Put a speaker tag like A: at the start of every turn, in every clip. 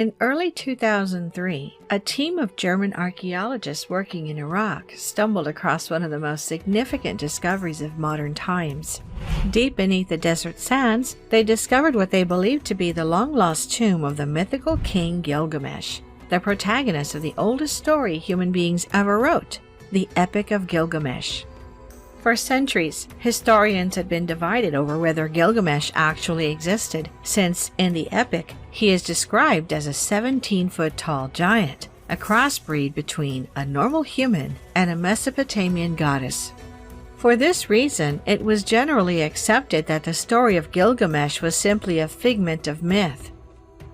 A: In early 2003, a team of German archaeologists working in Iraq stumbled across one of the most significant discoveries of modern times. Deep beneath the desert sands, they discovered what they believed to be the long-lost tomb of the mythical king Gilgamesh, the protagonist of the oldest story human beings ever wrote, the Epic of Gilgamesh. For centuries, historians had been divided over whether Gilgamesh actually existed, since, in the epic, he is described as a 17-foot-tall giant, a crossbreed between a normal human and a Mesopotamian goddess. For this reason, it was generally accepted that the story of Gilgamesh was simply a figment of myth.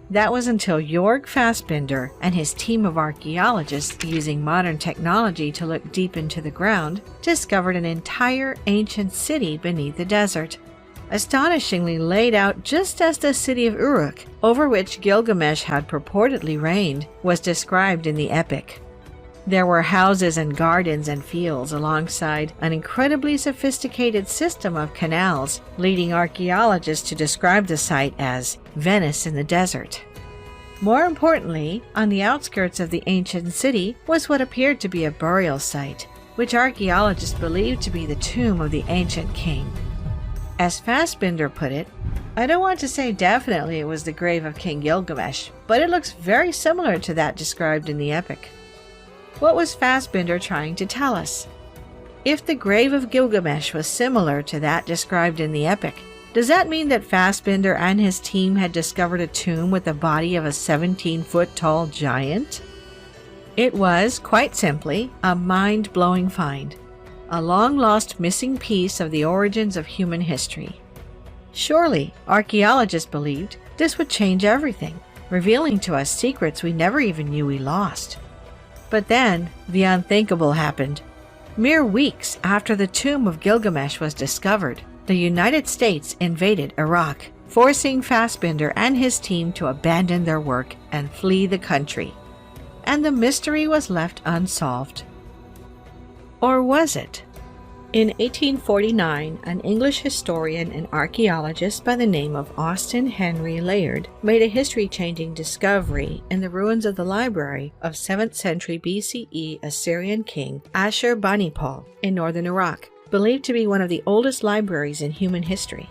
A: That was until URUK Fassbinder and his team of archaeologists, using modern technology to look deep into the ground, discovered an entire ancient city beneath the desert, astonishingly laid out just as the city of URUK, over which Gilgamesh had purportedly reigned, was described in the epic. There were houses and gardens and fields alongside an incredibly sophisticated system of canals, leading archaeologists to describe the site as Venice in the desert. More importantly, on the outskirts of the ancient city was what appeared to be a burial site, which archaeologists believed to be the tomb of the ancient king. As Fassbinder put it, "I don't want to say definitely it was the grave of King Gilgamesh, but it looks very similar to that described in the epic." What was Fassbinder trying to tell us? If the grave of Gilgamesh was similar to that described in the epic, does that mean that Fassbinder and his team had discovered a tomb with the body of a 17-foot-tall giant? It was, quite simply, a mind-blowing find, a long-lost missing piece of the origins of human history. Surely, archaeologists believed this would change everything, revealing to us secrets we never even knew we lost. But then, the unthinkable happened. Mere weeks after the tomb of Gilgamesh was discovered, the United States invaded Iraq, forcing Fassbinder and his team to abandon their work and flee the country. And the mystery was left unsolved. Or was it? In 1849, an English historian and archaeologist by the name of Austin Henry Layard made a history-changing discovery in the ruins of the library of 7th century BCE Assyrian king Ashur-banipal in northern Iraq, believed to be one of the oldest libraries in human history.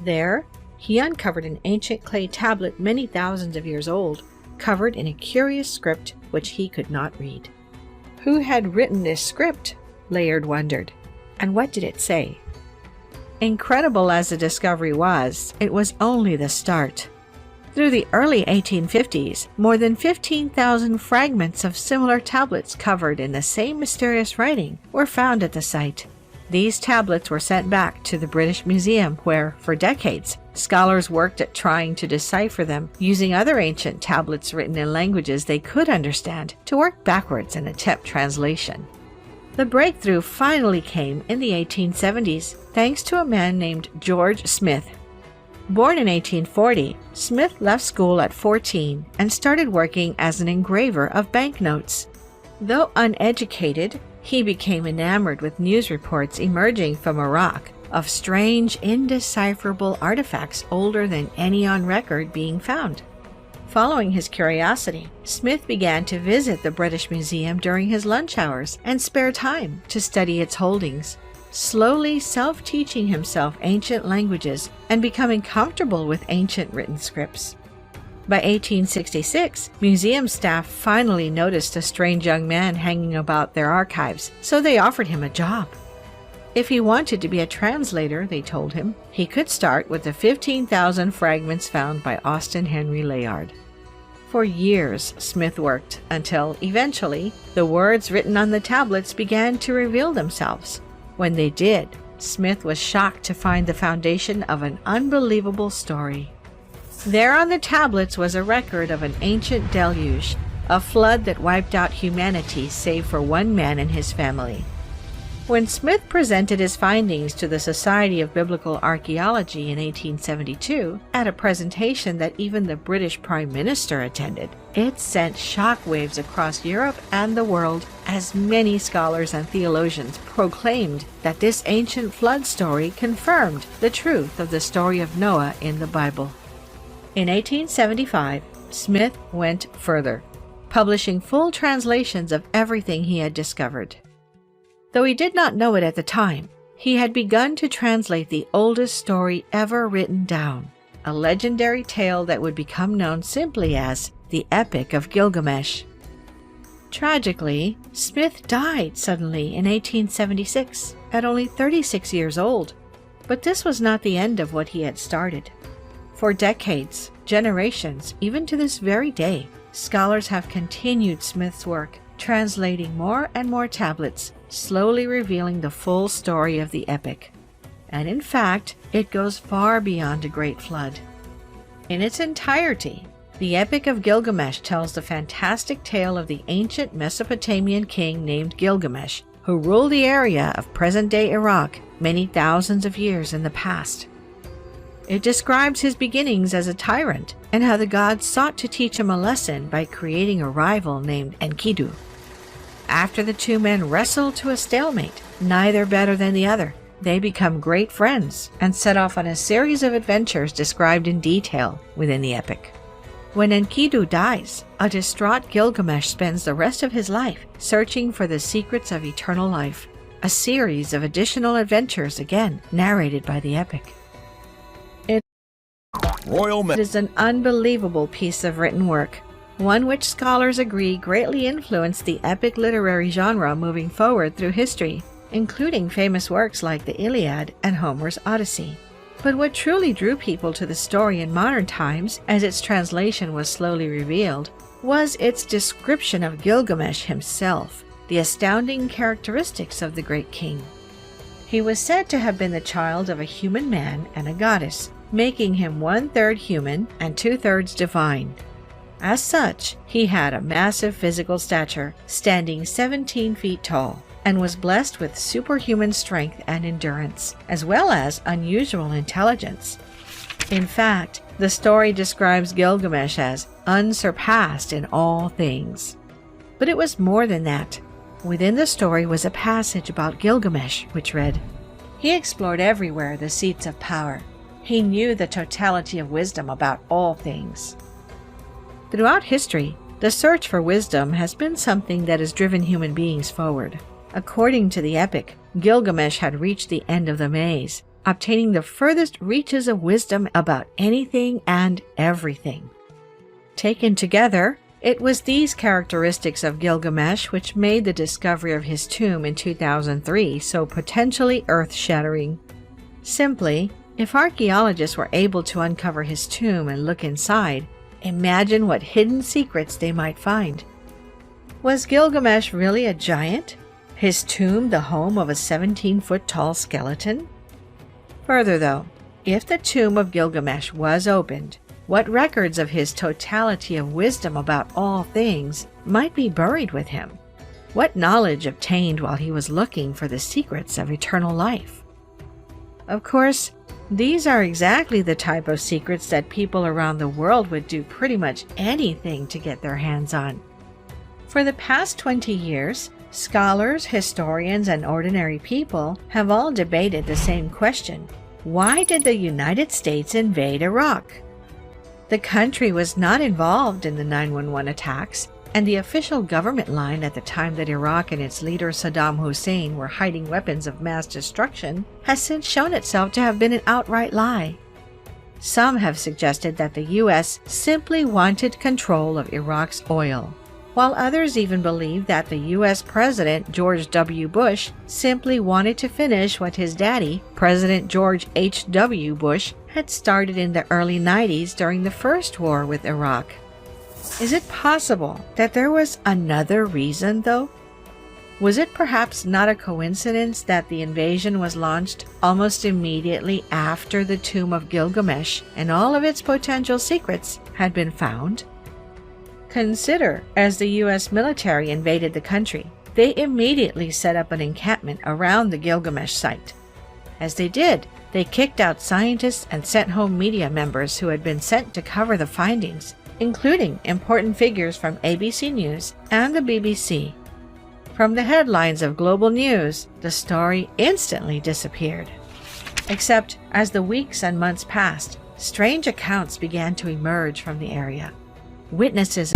A: There, he uncovered an ancient clay tablet many thousands of years old, covered in a curious script which he could not read. Who had written this script? Layard wondered. And what did it say? Incredible as the discovery was, it was only the start. Through the early 1850s, more than 15,000 fragments of similar tablets covered in the same mysterious writing were found at the site. These tablets were sent back to the British Museum, where, for decades, scholars worked at trying to decipher them, using other ancient tablets written in languages they could understand to work backwards and attempt translation. The breakthrough finally came in the 1870s, thanks to a man named George Smith. Born in 1840, Smith left school at 14 and started working as an engraver of banknotes. Though uneducated, he became enamored with news reports emerging from Iraq of strange, indecipherable artifacts older than any on record being found. Following his curiosity, Smith began to visit the British Museum during his lunch hours and spare time to study its holdings, slowly self-teaching himself ancient languages and becoming comfortable with ancient written scripts. By 1866, museum staff finally noticed a strange young man hanging about their archives, so they offered him a job. If he wanted to be a translator, they told him, he could start with the 15,000 fragments found by Austin Henry Layard. For years, Smith worked, until, eventually, the words written on the tablets began to reveal themselves. When they did, Smith was shocked to find the foundation of an unbelievable story. There on the tablets was a record of an ancient deluge, a flood that wiped out humanity save for one man and his family. When Smith presented his findings to the Society of Biblical Archaeology in 1872, at a presentation that even the British Prime Minister attended, it sent shockwaves across Europe and the world as many scholars and theologians proclaimed that this ancient flood story confirmed the truth of the story of Noah in the Bible. In 1875, Smith went further, publishing full translations of everything he had discovered. Though he did not know it at the time, he had begun to translate the oldest story ever written down, a legendary tale that would become known simply as the Epic of Gilgamesh. Tragically, Smith died suddenly in 1876 at only 36 years old, but this was not the end of what he had started. For decades, generations, even to this very day, scholars have continued Smith's work, translating more and more tablets, slowly revealing the full story of the epic. And in fact, it goes far beyond a great flood. In its entirety, the Epic of Gilgamesh tells the fantastic tale of the ancient Mesopotamian king named Gilgamesh, who ruled the area of present-day Iraq many thousands of years in the past. It describes his beginnings as a tyrant and how the gods sought to teach him a lesson by creating a rival named Enkidu. After the two men wrestle to a stalemate, neither better than the other, they become great friends and set off on a series of adventures described in detail within the epic. When Enkidu dies, a distraught Gilgamesh spends the rest of his life searching for the secrets of eternal life, a series of additional adventures again narrated by the epic. It is an unbelievable piece of written work, one which scholars agree greatly influenced the epic literary genre moving forward through history, including famous works like the Iliad and Homer's Odyssey. But what truly drew people to the story in modern times, as its translation was slowly revealed, was its description of Gilgamesh himself, the astounding characteristics of the great king. He was said to have been the child of a human man and a goddess, making him 1/3 human and 2/3 divine. As such, he had a massive physical stature, standing 17 feet tall, and was blessed with superhuman strength and endurance, as well as unusual intelligence. In fact, the story describes Gilgamesh as unsurpassed in all things. But it was more than that. Within the story was a passage about Gilgamesh, which read, "He explored everywhere the seats of power. He knew the totality of wisdom about all things." Throughout history, the search for wisdom has been something that has driven human beings forward. According to the epic, Gilgamesh had reached the end of the maze, obtaining the furthest reaches of wisdom about anything and everything. Taken together, it was these characteristics of Gilgamesh which made the discovery of his tomb in 2003 so potentially earth-shattering. Simply, if archaeologists were able to uncover his tomb and look inside, imagine what hidden secrets they might find. Was Gilgamesh really a giant? His tomb the home of a 17-foot-tall skeleton? Further though, if the tomb of Gilgamesh was opened, what records of his totality of wisdom about all things might be buried with him? What knowledge obtained while he was looking for the secrets of eternal life? Of course, these are exactly the type of secrets that people around the world would do pretty much anything to get their hands on. For the past 20 years, scholars, historians, and ordinary people have all debated the same question. Why did the United States invade Iraq? The country was not involved in the 9/11 attacks, and the official government line at the time that Iraq and its leader Saddam Hussein were hiding weapons of mass destruction has since shown itself to have been an outright lie. Some have suggested that the U.S. simply wanted control of Iraq's oil, while others even believe that the U.S. President George W. Bush simply wanted to finish what his daddy, President George H.W. Bush, had started in the early 90s during the first war with Iraq. Is it possible that there was another reason, though? Was it perhaps not a coincidence that the invasion was launched almost immediately after the tomb of Gilgamesh and all of its potential secrets had been found? Consider, as the U.S. military invaded the country, they immediately set up an encampment around the Gilgamesh site. As they did, they kicked out scientists and sent home media members who had been sent to cover the findings, including important figures from ABC News and the BBC. From the headlines of global news, the story instantly disappeared. Except, as the weeks and months passed, strange accounts began to emerge from the area. Witnesses